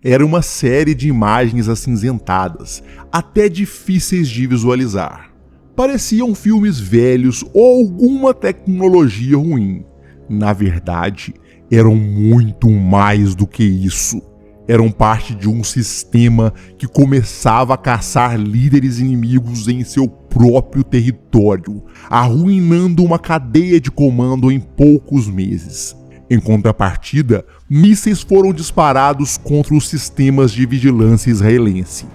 Era uma série de imagens acinzentadas, até difíceis de visualizar. Pareciam filmes velhos ou alguma tecnologia ruim. Na verdade, eram muito mais do que isso. Eram parte de um sistema que começava a caçar líderes inimigos em seu próprio território, arruinando uma cadeia de comando em poucos meses. Em contrapartida, mísseis foram disparados contra os sistemas de vigilância israelense.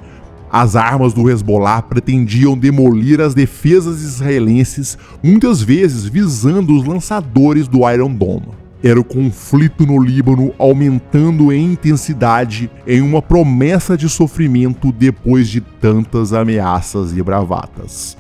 As armas do Hezbollah pretendiam demolir as defesas israelenses, muitas vezes visando os lançadores do Iron Dome. Era o conflito no Líbano aumentando em intensidade em uma promessa de sofrimento depois de tantas ameaças e bravatas.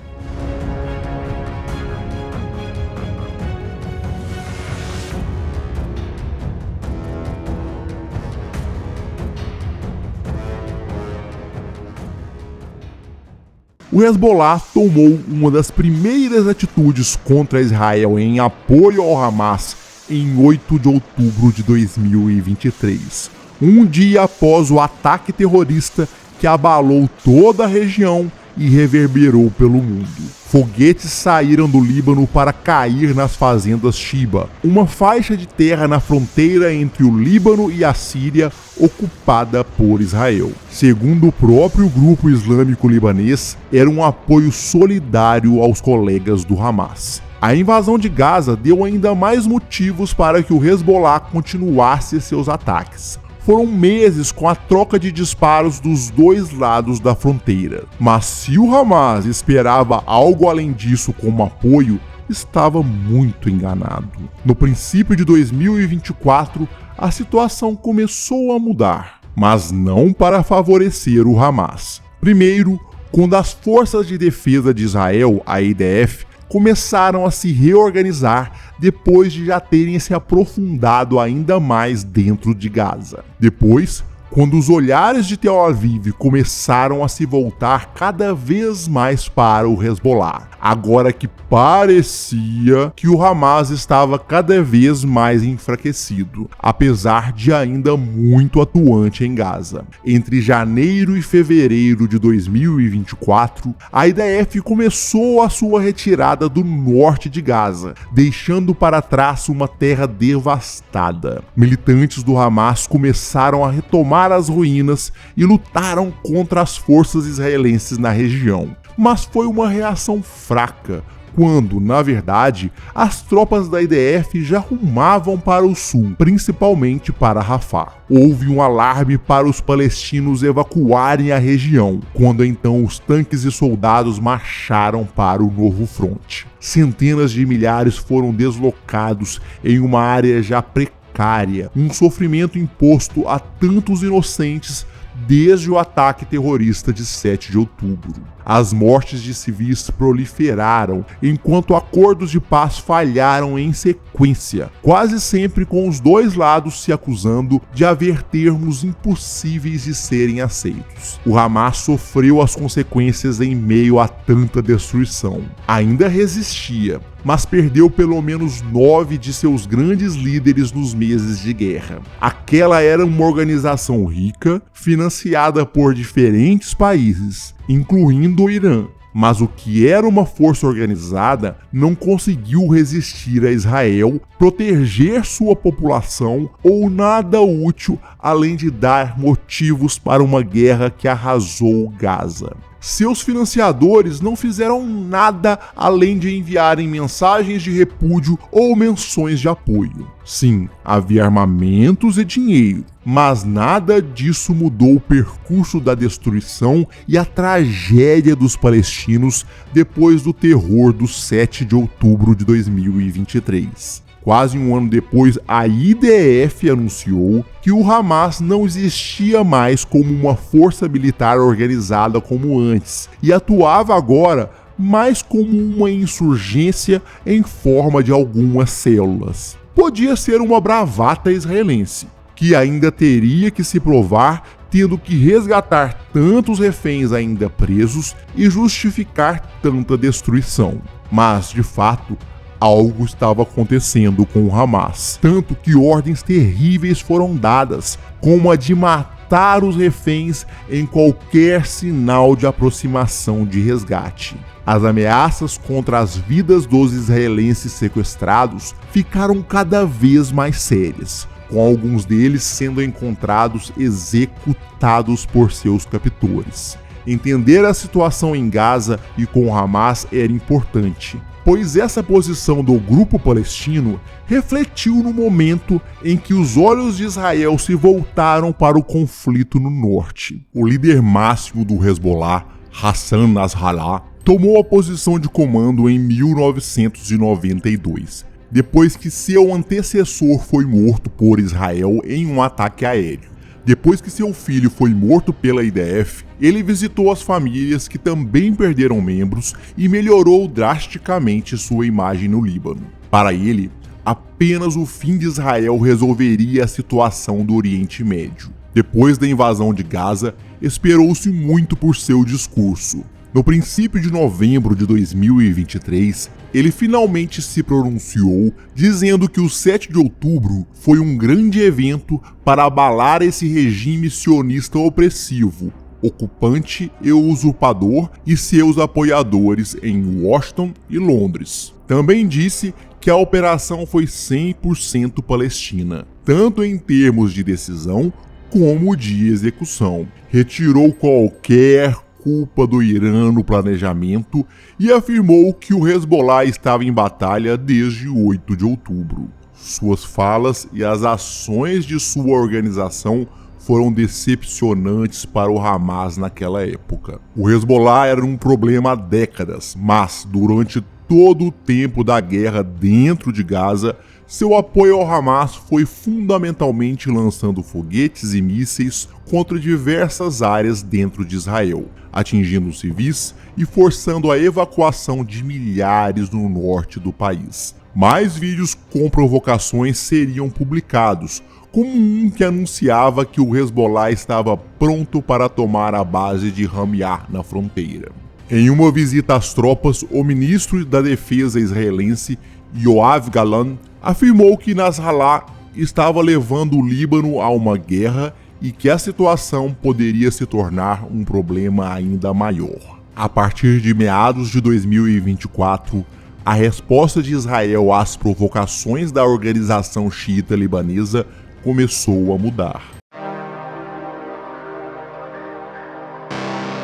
O Hezbollah tomou uma das primeiras atitudes contra Israel em apoio ao Hamas em 8 de outubro de 2023, um dia após o ataque terrorista que abalou toda a região e reverberou pelo mundo. Foguetes saíram do Líbano para cair nas fazendas Shiba, uma faixa de terra na fronteira entre o Líbano e a Síria, ocupada por Israel. Segundo o próprio grupo islâmico libanês, era um apoio solidário aos colegas do Hamas. A invasão de Gaza deu ainda mais motivos para que o Hezbollah continuasse seus ataques. Foram meses com a troca de disparos dos dois lados da fronteira. Mas se o Hamas esperava algo além disso como apoio, estava muito enganado. No princípio de 2024, a situação começou a mudar, mas não para favorecer o Hamas. Primeiro, quando as Forças de Defesa de Israel, a IDF, começaram a se reorganizar depois de já terem se aprofundado ainda mais dentro de Gaza. Depois, quando os olhares de Tel Aviv começaram a se voltar cada vez mais para o Hezbollah, agora que parecia que o Hamas estava cada vez mais enfraquecido, apesar de ainda muito atuante em Gaza. Entre janeiro e fevereiro de 2024, a IDF começou a sua retirada do norte de Gaza, deixando para trás uma terra devastada. Militantes do Hamas começaram a retomar as ruínas e lutaram contra as forças israelenses na região. Mas foi uma reação fraca, quando, na verdade, as tropas da IDF já rumavam para o sul, principalmente para Rafah. Houve um alarme para os palestinos evacuarem a região, quando então os tanques e soldados marcharam para o novo fronte. Centenas de milhares foram deslocados em uma área já precária, um sofrimento imposto a tantos inocentes desde o ataque terrorista de 7 de outubro. As mortes de civis proliferaram, enquanto acordos de paz falharam em sequência, quase sempre com os dois lados se acusando de haver termos impossíveis de serem aceitos. O Hamas sofreu as consequências em meio a tanta destruição. Ainda resistia, mas perdeu pelo menos 9 de seus grandes líderes nos meses de guerra. Aquela era uma organização rica, financiada por diferentes países, incluindo o Irã, mas o que era uma força organizada não conseguiu resistir a Israel, proteger sua população ou nada útil além de dar motivos para uma guerra que arrasou Gaza. Seus financiadores não fizeram nada além de enviarem mensagens de repúdio ou menções de apoio. Sim, havia armamentos e dinheiro, mas nada disso mudou o percurso da destruição e a tragédia dos palestinos depois do terror do 7 de outubro de 2023. Quase um ano depois, a IDF anunciou que o Hamas não existia mais como uma força militar organizada como antes e atuava agora mais como uma insurgência em forma de algumas células. Podia ser uma bravata israelense, que ainda teria que se provar, tendo que resgatar tantos reféns ainda presos e justificar tanta destruição. Mas, de fato, algo estava acontecendo com o Hamas, tanto que ordens terríveis foram dadas, como a de matar os reféns em qualquer sinal de aproximação de resgate. As ameaças contra as vidas dos israelenses sequestrados ficaram cada vez mais sérias, com alguns deles sendo encontrados executados por seus captores. Entender a situação em Gaza e com o Hamas era importante, pois essa posição do grupo palestino refletiu no momento em que os olhos de Israel se voltaram para o conflito no norte. O líder máximo do Hezbollah, Hassan Nasrallah, tomou a posição de comando em 1992, depois que seu antecessor foi morto por Israel em um ataque aéreo. Depois que seu filho foi morto pela IDF, ele visitou as famílias que também perderam membros e melhorou drasticamente sua imagem no Líbano. Para ele, apenas o fim de Israel resolveria a situação do Oriente Médio. Depois da invasão de Gaza, esperou-se muito por seu discurso. No princípio de novembro de 2023, ele finalmente se pronunciou dizendo que o 7 de outubro foi um grande evento para abalar esse regime sionista opressivo, ocupante e usurpador e seus apoiadores em Washington e Londres. Também disse que a operação foi 100% palestina, tanto em termos de decisão como de execução. Retirou qualquer culpa do Irã no planejamento e afirmou que o Hezbollah estava em batalha desde 8 de outubro. Suas falas e as ações de sua organização foram decepcionantes para o Hamas naquela época. O Hezbollah era um problema há décadas, mas durante todo o tempo da guerra dentro de Gaza, seu apoio ao Hamas foi fundamentalmente lançando foguetes e mísseis contra diversas áreas dentro de Israel, atingindo civis e forçando a evacuação de milhares no norte do país. Mais vídeos com provocações seriam publicados, como um que anunciava que o Hezbollah estava pronto para tomar a base de Ramyah na fronteira. Em uma visita às tropas, o ministro da Defesa israelense, Yoav Gallant, afirmou que Nasrallah estava levando o Líbano a uma guerra e que a situação poderia se tornar um problema ainda maior. A partir de meados de 2024, a resposta de Israel às provocações da organização xiita libanesa começou a mudar.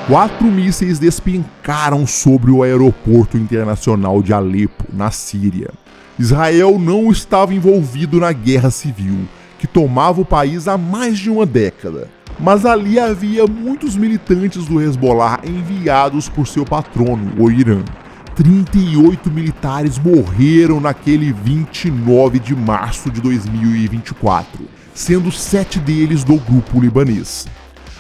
4 mísseis despencaram sobre o aeroporto internacional de Alepo, na Síria. Israel não estava envolvido na guerra civil, que tomava o país há mais de uma década, mas ali havia muitos militantes do Hezbollah enviados por seu patrono, o Irã. 38 militares morreram naquele 29 de março de 2024, sendo 7 deles do grupo libanês.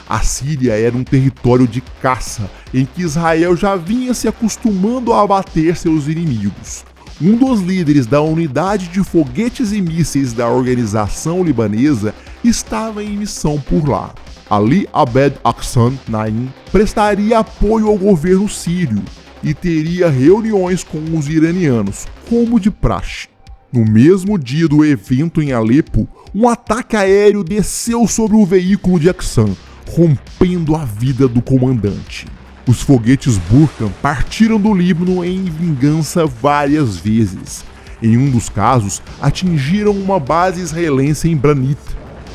A Síria era um território de caça em que Israel já vinha se acostumando a abater seus inimigos. Um dos líderes da unidade de foguetes e mísseis da organização libanesa estava em missão por lá. Ali Abed Hassan Naim prestaria apoio ao governo sírio e teria reuniões com os iranianos, como de praxe. No mesmo dia do evento em Alepo, um ataque aéreo desceu sobre o veículo de Hassan, rompendo a vida do comandante. Os foguetes Burkan partiram do Líbano em vingança várias vezes. Em um dos casos, atingiram uma base israelense em Branit.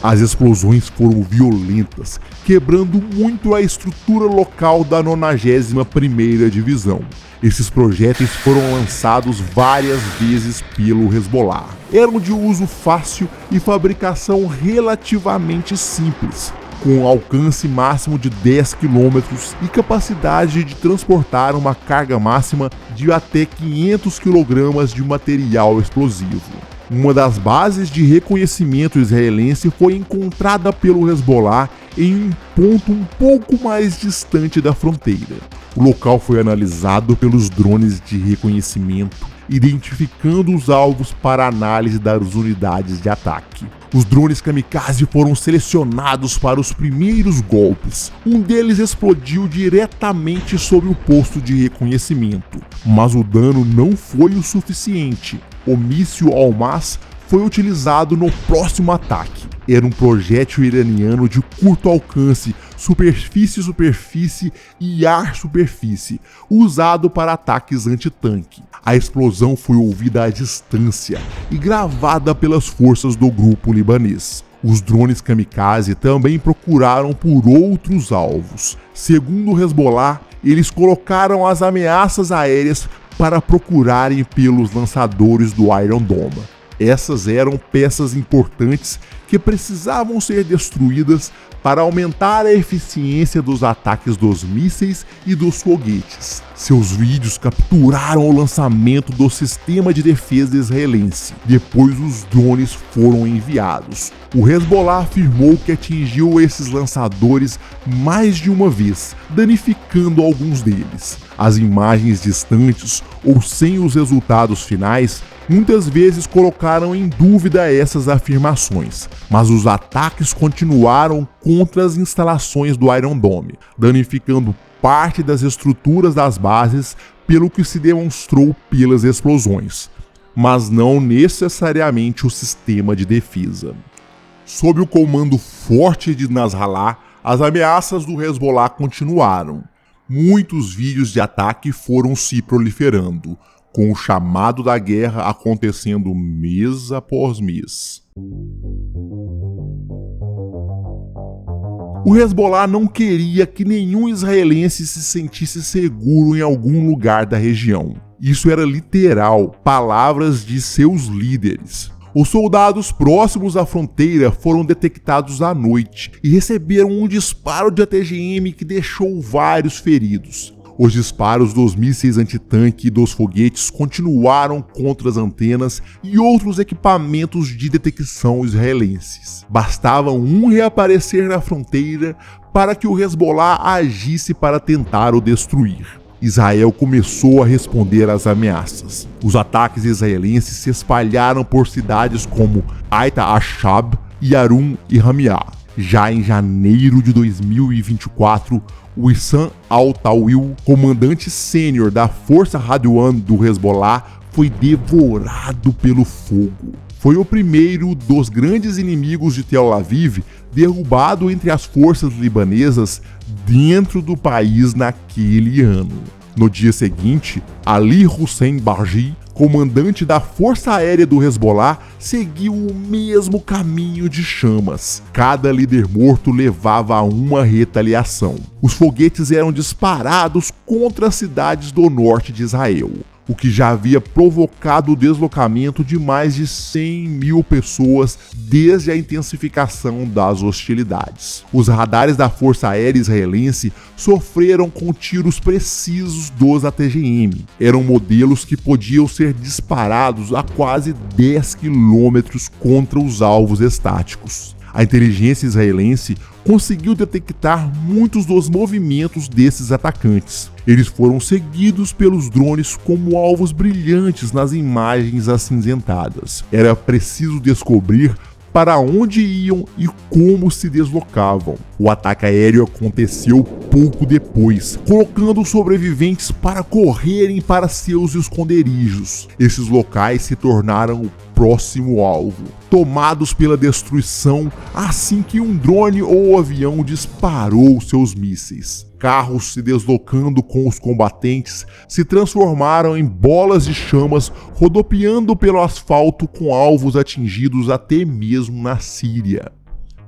As explosões foram violentas, quebrando muito a estrutura local da 91ª Divisão. Esses projéteis foram lançados várias vezes pelo Hezbollah. Eram de uso fácil e fabricação relativamente simples, com alcance máximo de 10 km e capacidade de transportar uma carga máxima de até 500 kg de material explosivo. Uma das bases de reconhecimento israelense foi encontrada pelo Hezbollah em um ponto um pouco mais distante da fronteira. O local foi analisado pelos drones de reconhecimento identificando os alvos para análise das unidades de ataque. Os drones kamikaze foram selecionados para os primeiros golpes. Um deles explodiu diretamente sobre o posto de reconhecimento, mas o dano não foi o suficiente. O míssil Almaz foi utilizado no próximo ataque. Era um projétil iraniano de curto alcance, superfície-superfície e ar-superfície, usado para ataques antitanque. A explosão foi ouvida à distância e gravada pelas forças do grupo libanês. Os drones kamikaze também procuraram por outros alvos. Segundo o Hezbollah, eles colocaram as ameaças aéreas para procurarem pelos lançadores do Iron Dome. Essas eram peças importantes que precisavam ser destruídas para aumentar a eficiência dos ataques dos mísseis e dos foguetes. Seus vídeos capturaram o lançamento do sistema de defesa israelense. Depois os drones foram enviados. O Hezbollah afirmou que atingiu esses lançadores mais de uma vez, danificando alguns deles. As imagens distantes ou sem os resultados finais muitas vezes colocaram em dúvida essas afirmações, mas os ataques continuaram contra as instalações do Iron Dome, danificando parte das estruturas das bases, pelo que se demonstrou pelas explosões, mas não necessariamente o sistema de defesa. Sob o comando forte de Nasrallah, as ameaças do Hezbollah continuaram. Muitos vídeos de ataque foram se proliferando, com o chamado da guerra acontecendo mês após mês. O Hezbollah não queria que nenhum israelense se sentisse seguro em algum lugar da região. Isso era literal, palavras de seus líderes. Os soldados próximos à fronteira foram detectados à noite e receberam um disparo de ATGM que deixou vários feridos. Os disparos dos mísseis antitanque e dos foguetes continuaram contra as antenas e outros equipamentos de detecção israelenses. Bastava um reaparecer na fronteira para que o Hezbollah agisse para tentar o destruir. Israel começou a responder às ameaças. Os ataques israelenses se espalharam por cidades como Aita Ashab, Yarun e Hamiah. Já em janeiro de 2024, o Issam Al-Tawil, comandante sênior da Força Radwan do Hezbollah, foi devorado pelo fogo. Foi o primeiro dos grandes inimigos de Tel Aviv derrubado entre as forças libanesas dentro do país naquele ano. No dia seguinte, Ali Hussein Barji, comandante da Força Aérea do Hezbollah, seguiu o mesmo caminho de chamas. Cada líder morto levava a uma retaliação. Os foguetes eram disparados contra as cidades do norte de Israel, o que já havia provocado o deslocamento de mais de 100 mil pessoas desde a intensificação das hostilidades. Os radares da Força Aérea Israelense sofreram com tiros precisos dos ATGM. Eram modelos que podiam ser disparados a quase 10 quilômetros contra os alvos estáticos. A inteligência israelense conseguiu detectar muitos dos movimentos desses atacantes. Eles foram seguidos pelos drones como alvos brilhantes nas imagens acinzentadas. Era preciso descobrir para onde iam e como se deslocavam. O ataque aéreo aconteceu pouco depois, colocando os sobreviventes para correrem para seus esconderijos. Esses locais se tornaram o próximo alvo, tomados pela destruição assim que um drone ou avião disparou seus mísseis. Carros se deslocando com os combatentes se transformaram em bolas de chamas rodopiando pelo asfalto com alvos atingidos até mesmo na Síria.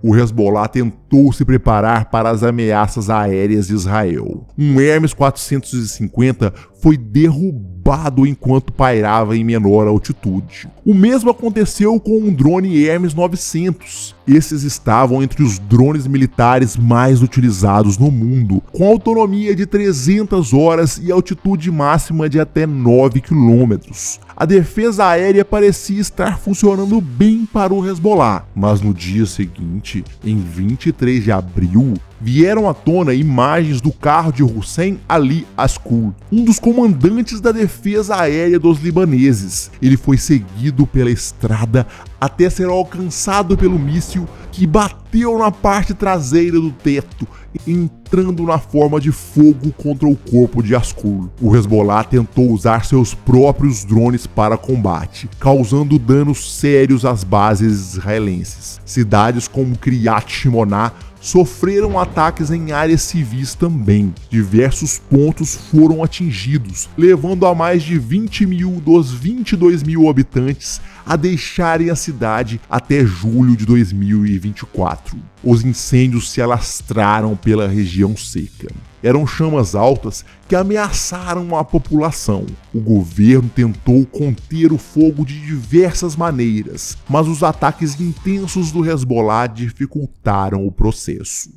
O Hezbollah tentou se preparar para as ameaças aéreas de Israel. Um Hermes 450 foi derrubado enquanto pairava em menor altitude. O mesmo aconteceu com um drone Hermes 900. Esses estavam entre os drones militares mais utilizados no mundo, com autonomia de 300 horas e altitude máxima de até 9 quilômetros. A defesa aérea parecia estar funcionando bem para o Hezbollah, mas no dia seguinte, em 23 de abril, vieram à tona imagens do carro de Hussein Ali Askul, um dos comandantes da defesa aérea dos libaneses. Ele foi seguido pela estrada até ser alcançado pelo míssil que bateu na parte traseira do teto, entrando na forma de fogo contra o corpo de Askul. O Hezbollah tentou usar seus próprios drones para combate, causando danos sérios às bases israelenses. Cidades como Kiryat Shimoná sofreram ataques em áreas civis também. Diversos pontos foram atingidos, levando a mais de 20 mil dos 22 mil habitantes a deixarem a cidade até julho de 2024. Os incêndios se alastraram pela região seca. Eram chamas altas que ameaçaram a população. O governo tentou conter o fogo de diversas maneiras, mas os ataques intensos do Hezbollah dificultaram o processo.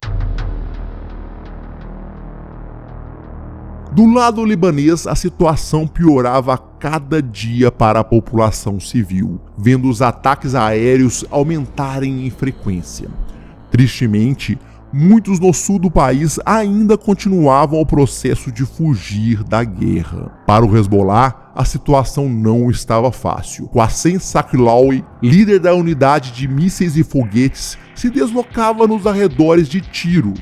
Do lado libanês, a situação piorava a cada dia para a população civil, vendo os ataques aéreos aumentarem em frequência. Tristemente, muitos no sul do país ainda continuavam o processo de fugir da guerra. Para o Hezbollah, a situação não estava fácil. Qassem Saklawi, líder da unidade de mísseis e foguetes, se deslocava nos arredores de Tiro,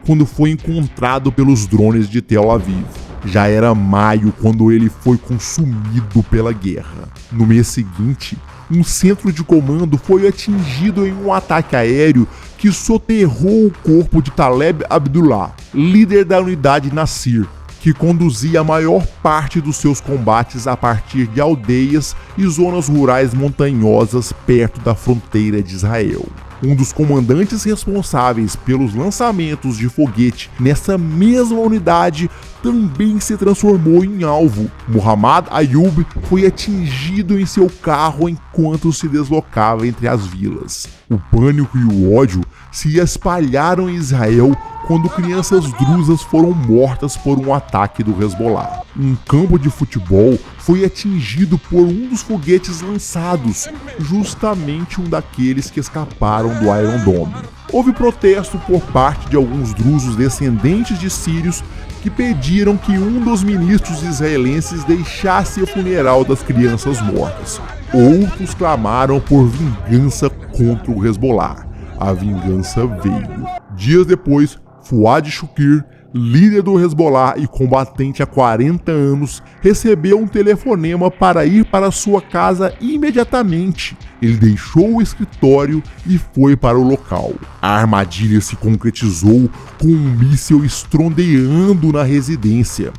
quando foi encontrado pelos drones de Tel Aviv. Já era maio quando ele foi consumido pela guerra. No mês seguinte, um centro de comando foi atingido em um ataque aéreo que soterrou o corpo de Taleb Abdullah, líder da unidade Nasir, que conduzia a maior parte dos seus combates a partir de aldeias e zonas rurais montanhosas perto da fronteira de Israel. Um dos comandantes responsáveis pelos lançamentos de foguete nessa mesma unidade também se transformou em alvo. Muhammad Ayoub foi atingido em seu carro enquanto se deslocava entre as vilas. O pânico e o ódio se espalharam em Israel quando crianças druzas foram mortas por um ataque do Hezbollah. Um campo de futebol foi atingido por um dos foguetes lançados, justamente um daqueles que escaparam do Iron Dome. Houve protesto por parte de alguns drusos descendentes de sírios que pediram que um dos ministros israelenses deixasse o funeral das crianças mortas. Outros clamaram por vingança contra o Hezbollah. A vingança veio. Dias depois, Fuad Shukr, líder do Hezbollah e combatente há 40 anos, recebeu um telefonema para ir para sua casa imediatamente. Ele deixou o escritório e foi para o local. A armadilha se concretizou com um míssil estrondeando na residência.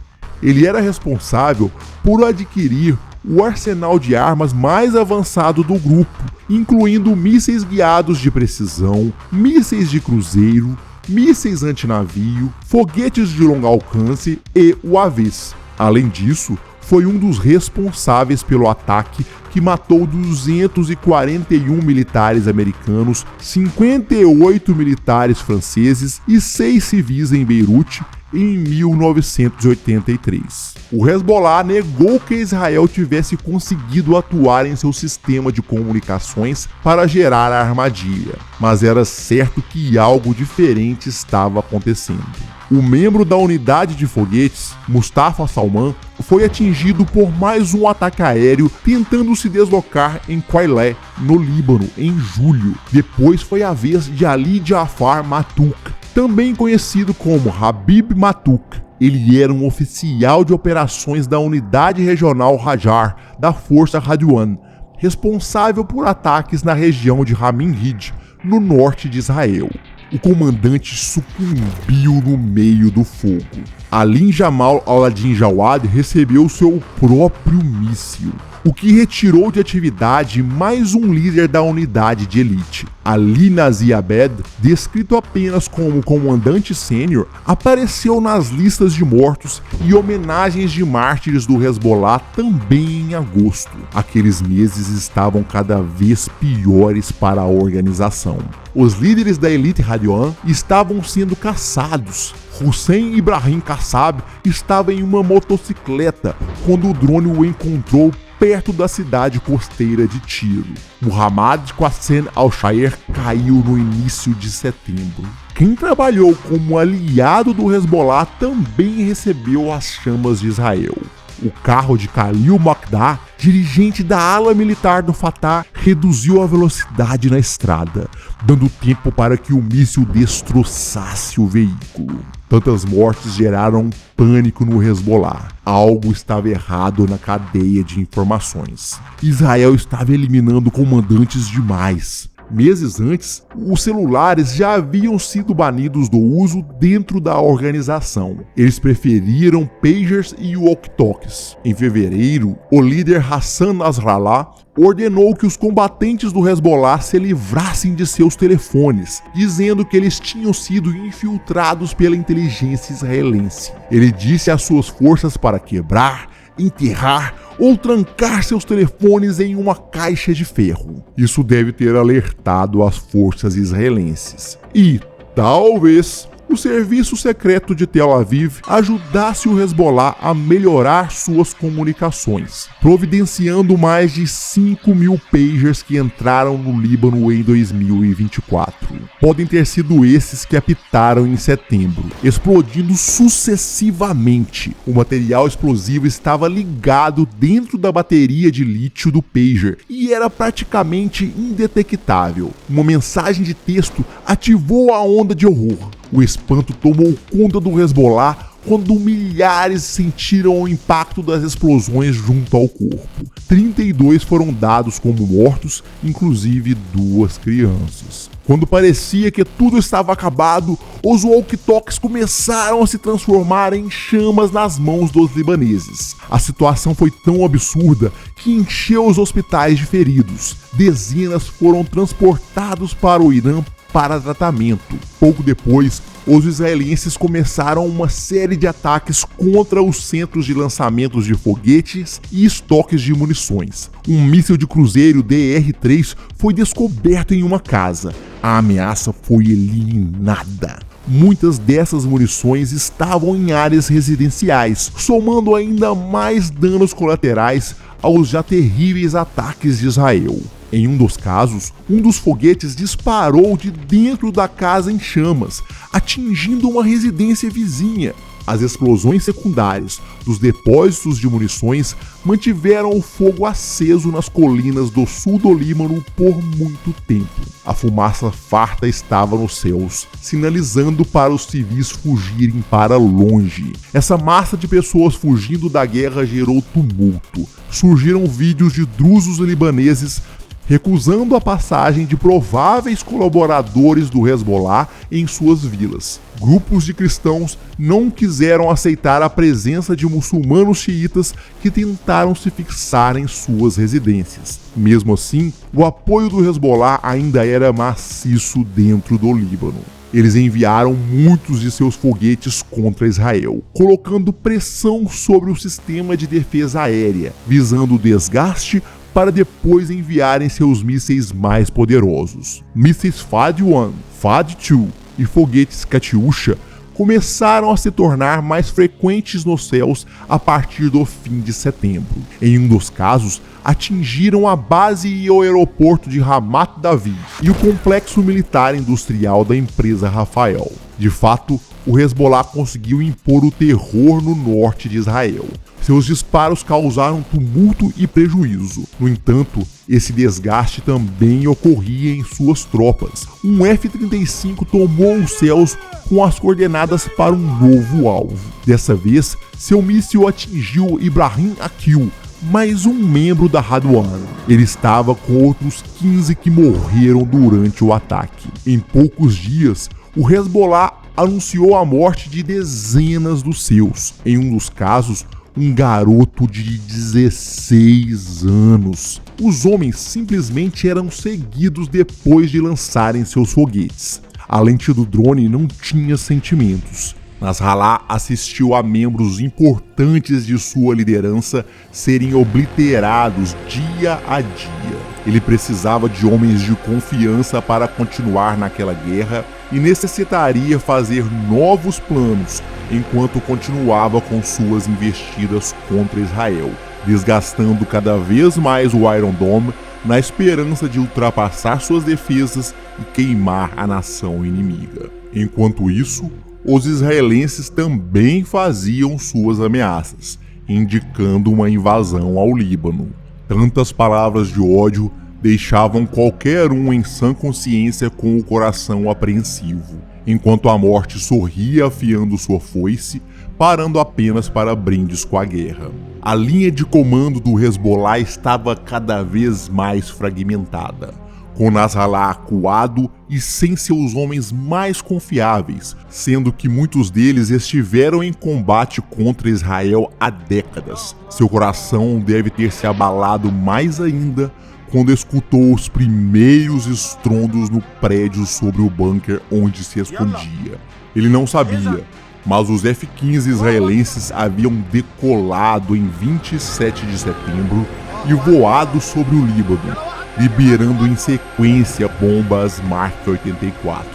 Ele era responsável por adquirir o arsenal de armas mais avançado do grupo, incluindo mísseis guiados de precisão, mísseis de cruzeiro, mísseis antinavio, foguetes de longo alcance e UAVs. Além disso, foi um dos responsáveis pelo ataque que matou 241 militares americanos, 58 militares franceses e 6 civis em Beirute em 1983. O Hezbollah negou que Israel tivesse conseguido atuar em seu sistema de comunicações para gerar a armadilha, mas era certo que algo diferente estava acontecendo. O membro da unidade de foguetes, Mustafa Salman, foi atingido por mais um ataque aéreo tentando se deslocar em Qaileh, no Líbano, em julho. Depois foi a vez de Ali Jafar Matuk, também conhecido como Habib Matuk. Ele era um oficial de operações da unidade regional Hajar da Força Radwan, responsável por ataques na região de Ramin Rid, no norte de Israel. O comandante sucumbiu no meio do fogo. Ali Jamal al-Adin Jawad recebeu seu próprio míssil, o que retirou de atividade mais um líder da unidade de elite. Ali Nazi Abed, descrito apenas como comandante sênior, apareceu nas listas de mortos e homenagens de mártires do Hezbollah também em agosto. Aqueles meses estavam cada vez piores para a organização. Os líderes da elite Radwan estavam sendo caçados. Hussein Ibrahim Kassab estava em uma motocicleta quando o drone o encontrou perto da cidade costeira de Tiro. Muhammad Qassem al-Shayr caiu no início de setembro. Quem trabalhou como aliado do Hezbollah também recebeu as chamas de Israel. O carro de Khalil Moqda, dirigente da ala militar do Fatah, reduziu a velocidade na estrada, dando tempo para que o míssil destroçasse o veículo. Tantas mortes geraram pânico no Hezbollah. Algo estava errado na cadeia de informações. Israel estava eliminando comandantes demais. Meses antes, os celulares já haviam sido banidos do uso dentro da organização. Eles preferiram pagers e walkie-talkies. Em fevereiro, o líder Hassan Nasrallah ordenou que os combatentes do Hezbollah se livrassem de seus telefones, dizendo que eles tinham sido infiltrados pela inteligência israelense. Ele disse às suas forças para quebrar, enterrar ou trancar seus telefones em uma caixa de ferro. Isso deve ter alertado as forças israelenses. E, talvez, o serviço secreto de Tel Aviv ajudasse o Hezbollah a melhorar suas comunicações, providenciando mais de 5.000 pagers que entraram no Líbano em 2024. Podem ter sido esses que apitaram em setembro, explodindo sucessivamente. O material explosivo estava ligado dentro da bateria de lítio do pager e era praticamente indetectável. Uma mensagem de texto ativou a onda de horror. O espanto tomou conta do Hezbollah quando milhares sentiram o impacto das explosões junto ao corpo. 32 foram dados como mortos, inclusive 2 crianças. Quando parecia que tudo estava acabado, os walkie-talkies começaram a se transformar em chamas nas mãos dos libaneses. A situação foi tão absurda que encheu os hospitais de feridos. Dezenas foram transportados para o Irã para tratamento. Pouco depois, os israelenses começaram uma série de ataques contra os centros de lançamentos de foguetes e estoques de munições. Um míssil de cruzeiro DR-3 foi descoberto em uma casa. A ameaça foi eliminada. Muitas dessas munições estavam em áreas residenciais, somando ainda mais danos colaterais aos já terríveis ataques de Israel. Em um dos casos, um dos foguetes disparou de dentro da casa em chamas, atingindo uma residência vizinha. As explosões secundárias dos depósitos de munições mantiveram o fogo aceso nas colinas do sul do Líbano por muito tempo. A fumaça farta estava nos céus, sinalizando para os civis fugirem para longe. Essa massa de pessoas fugindo da guerra gerou tumulto. Surgiram vídeos de drusos libaneses recusando a passagem de prováveis colaboradores do Hezbollah em suas vilas. Grupos de cristãos não quiseram aceitar a presença de muçulmanos xiitas que tentaram se fixar em suas residências. Mesmo assim, o apoio do Hezbollah ainda era maciço dentro do Líbano. Eles enviaram muitos de seus foguetes contra Israel, colocando pressão sobre o sistema de defesa aérea, visando o desgaste para depois enviarem seus mísseis mais poderosos. Mísseis Fad-1, Fad-2 e foguetes Katyusha começaram a se tornar mais frequentes nos céus a partir do fim de setembro. Em um dos casos, atingiram a base e o aeroporto de Ramat Davi e o complexo militar industrial da empresa Rafael. De fato, o Hezbollah conseguiu impor o terror no norte de Israel. Seus disparos causaram tumulto e prejuízo. No entanto, esse desgaste também ocorria em suas tropas. Um F-35 tomou os céus com as coordenadas para um novo alvo. Dessa vez, seu míssil atingiu Ibrahim Akil, mais um membro da Radwan. Ele estava com outros 15 que morreram durante o ataque. Em poucos dias, o Hezbollah anunciou a morte de dezenas dos seus. Em um dos casos, um garoto de 16 anos. Os homens simplesmente eram seguidos depois de lançarem seus foguetes. A lente do drone não tinha sentimentos. Nasrallah assistiu a membros importantes de sua liderança serem obliterados dia a dia. Ele precisava de homens de confiança para continuar naquela guerra e necessitaria fazer novos planos enquanto continuava com suas investidas contra Israel, desgastando cada vez mais o Iron Dome na esperança de ultrapassar suas defesas e queimar a nação inimiga. Enquanto isso, os israelenses também faziam suas ameaças, indicando uma invasão ao Líbano. Tantas palavras de ódio deixavam qualquer um em sã consciência com o coração apreensivo, enquanto a morte sorria afiando sua foice, parando apenas para brindes com a guerra. A linha de comando do Hezbollah estava cada vez mais fragmentada, com Nasrallah acuado e sem seus homens mais confiáveis, sendo que muitos deles estiveram em combate contra Israel há décadas. Seu coração deve ter se abalado mais ainda quando escutou os primeiros estrondos no prédio sobre o bunker onde se escondia. Ele não sabia, mas os F-15 israelenses haviam decolado em 27 de setembro e voado sobre o Líbano, liberando em sequência bombas Mark 84.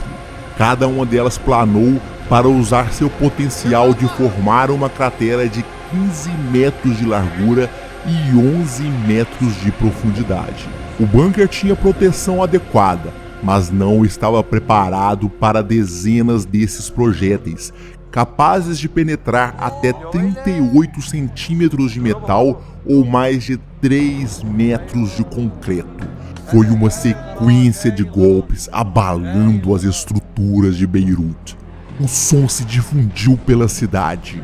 Cada uma delas planou para usar seu potencial de formar uma cratera de 15 metros de largura e 11 metros de profundidade. O bunker tinha proteção adequada, mas não estava preparado para dezenas desses projéteis, capazes de penetrar até 38 centímetros de metal ou mais de 3 metros de concreto. Foi uma sequência de golpes abalando as estruturas de Beirute. O som se difundiu pela cidade.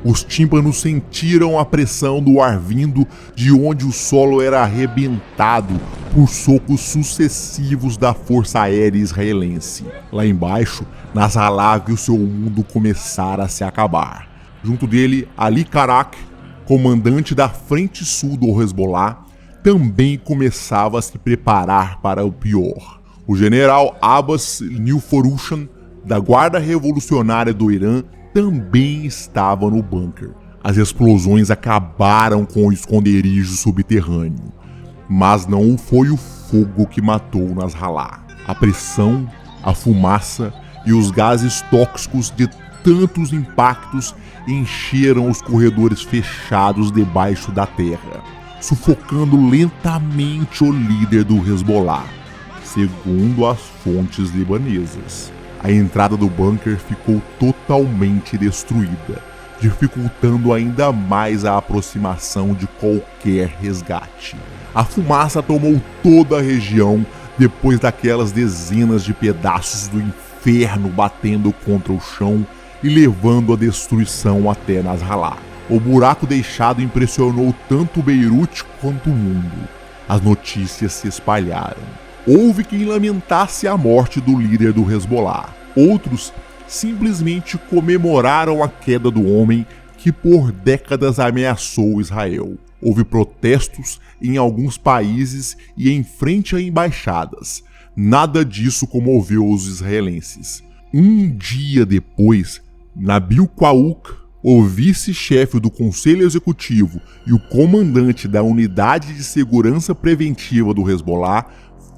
Os tímpanos sentiram a pressão do ar vindo de onde o solo era arrebentado por socos sucessivos da Força Aérea Israelense. Lá embaixo, Nasrallah viu seu mundo começar a se acabar. Junto dele, Ali Karak, comandante da Frente Sul do Hezbollah, também começava a se preparar para o pior. O general Abbas Nilforushan, da Guarda Revolucionária do Irã, também estava no bunker. As explosões acabaram com o esconderijo subterrâneo, mas não foi o fogo que matou Nasrallah. A pressão, a fumaça e os gases tóxicos de tantos impactos encheram os corredores fechados debaixo da terra, sufocando lentamente o líder do Hezbollah, segundo as fontes libanesas. A entrada do bunker ficou totalmente destruída, dificultando ainda mais a aproximação de qualquer resgate. A fumaça tomou toda a região depois daquelas dezenas de pedaços do inferno batendo contra o chão e levando a destruição até Nasrallah. O buraco deixado impressionou tanto Beirute quanto o mundo. As notícias se espalharam. Houve quem lamentasse a morte do líder do Hezbollah. Outros simplesmente comemoraram a queda do homem que por décadas ameaçou Israel. Houve protestos em alguns países e em frente a embaixadas. Nada disso comoveu os israelenses. Um dia depois, Nabil Quaouk, o vice-chefe do Conselho Executivo e o comandante da Unidade de Segurança Preventiva do Hezbollah,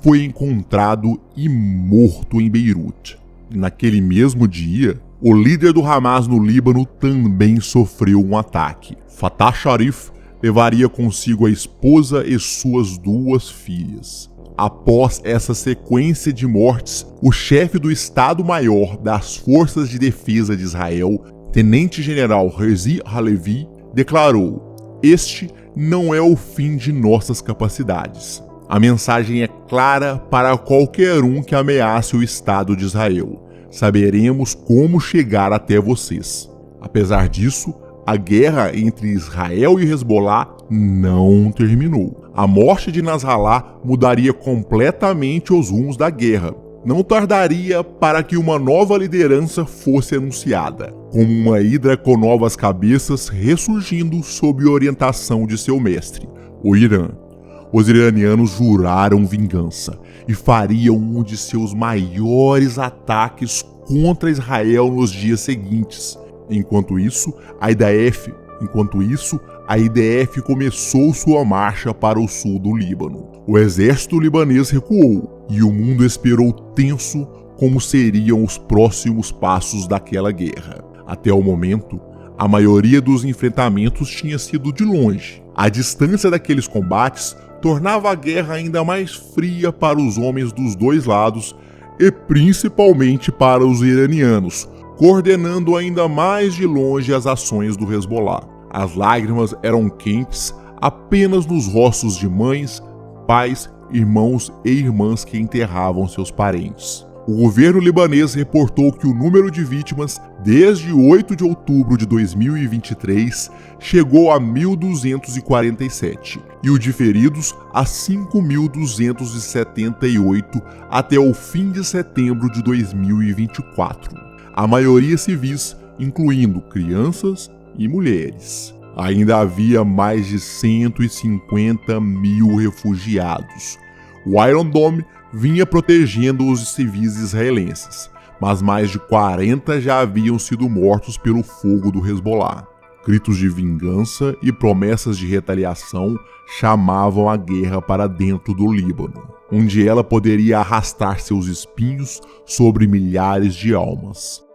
foi encontrado e morto em Beirute. Naquele mesmo dia, o líder do Hamas no Líbano também sofreu um ataque. Fatah Sharif levaria consigo a esposa e suas 2 filhas. Após essa sequência de mortes, o chefe do Estado-Maior das Forças de Defesa de Israel, Tenente-General Herzi Halevi, declarou: "Este não é o fim de nossas capacidades. A mensagem é clara para qualquer um que ameace o Estado de Israel. Saberemos como chegar até vocês." Apesar disso, a guerra entre Israel e Hezbollah não terminou. A morte de Nasrallah mudaria completamente os rumos da guerra. Não tardaria para que uma nova liderança fosse anunciada, como uma hidra com novas cabeças ressurgindo sob orientação de seu mestre, o Irã. Os iranianos juraram vingança e fariam um de seus maiores ataques contra Israel nos dias seguintes. Enquanto isso, a IDF começou sua marcha para o sul do Líbano. O exército libanês recuou e o mundo esperou tenso como seriam os próximos passos daquela guerra. Até o momento, a maioria dos enfrentamentos tinha sido de longe. A distância daqueles combates tornava a guerra ainda mais fria para os homens dos dois lados, e principalmente para os iranianos, coordenando ainda mais de longe as ações do Hezbollah. As lágrimas eram quentes apenas nos rostos de mães, pais, irmãos e irmãs que enterravam seus parentes. O governo libanês reportou que o número de vítimas desde 8 de outubro de 2023 chegou a 1.247 e o de feridos a 5.278 até o fim de setembro de 2024. A maioria civis, incluindo crianças e mulheres. Ainda havia mais de 150 mil refugiados. O Iron Dome vinha protegendo os civis israelenses, mas mais de 40 já haviam sido mortos pelo fogo do Hezbollah. Gritos de vingança e promessas de retaliação chamavam a guerra para dentro do Líbano, onde ela poderia arrastar seus espinhos sobre milhares de almas.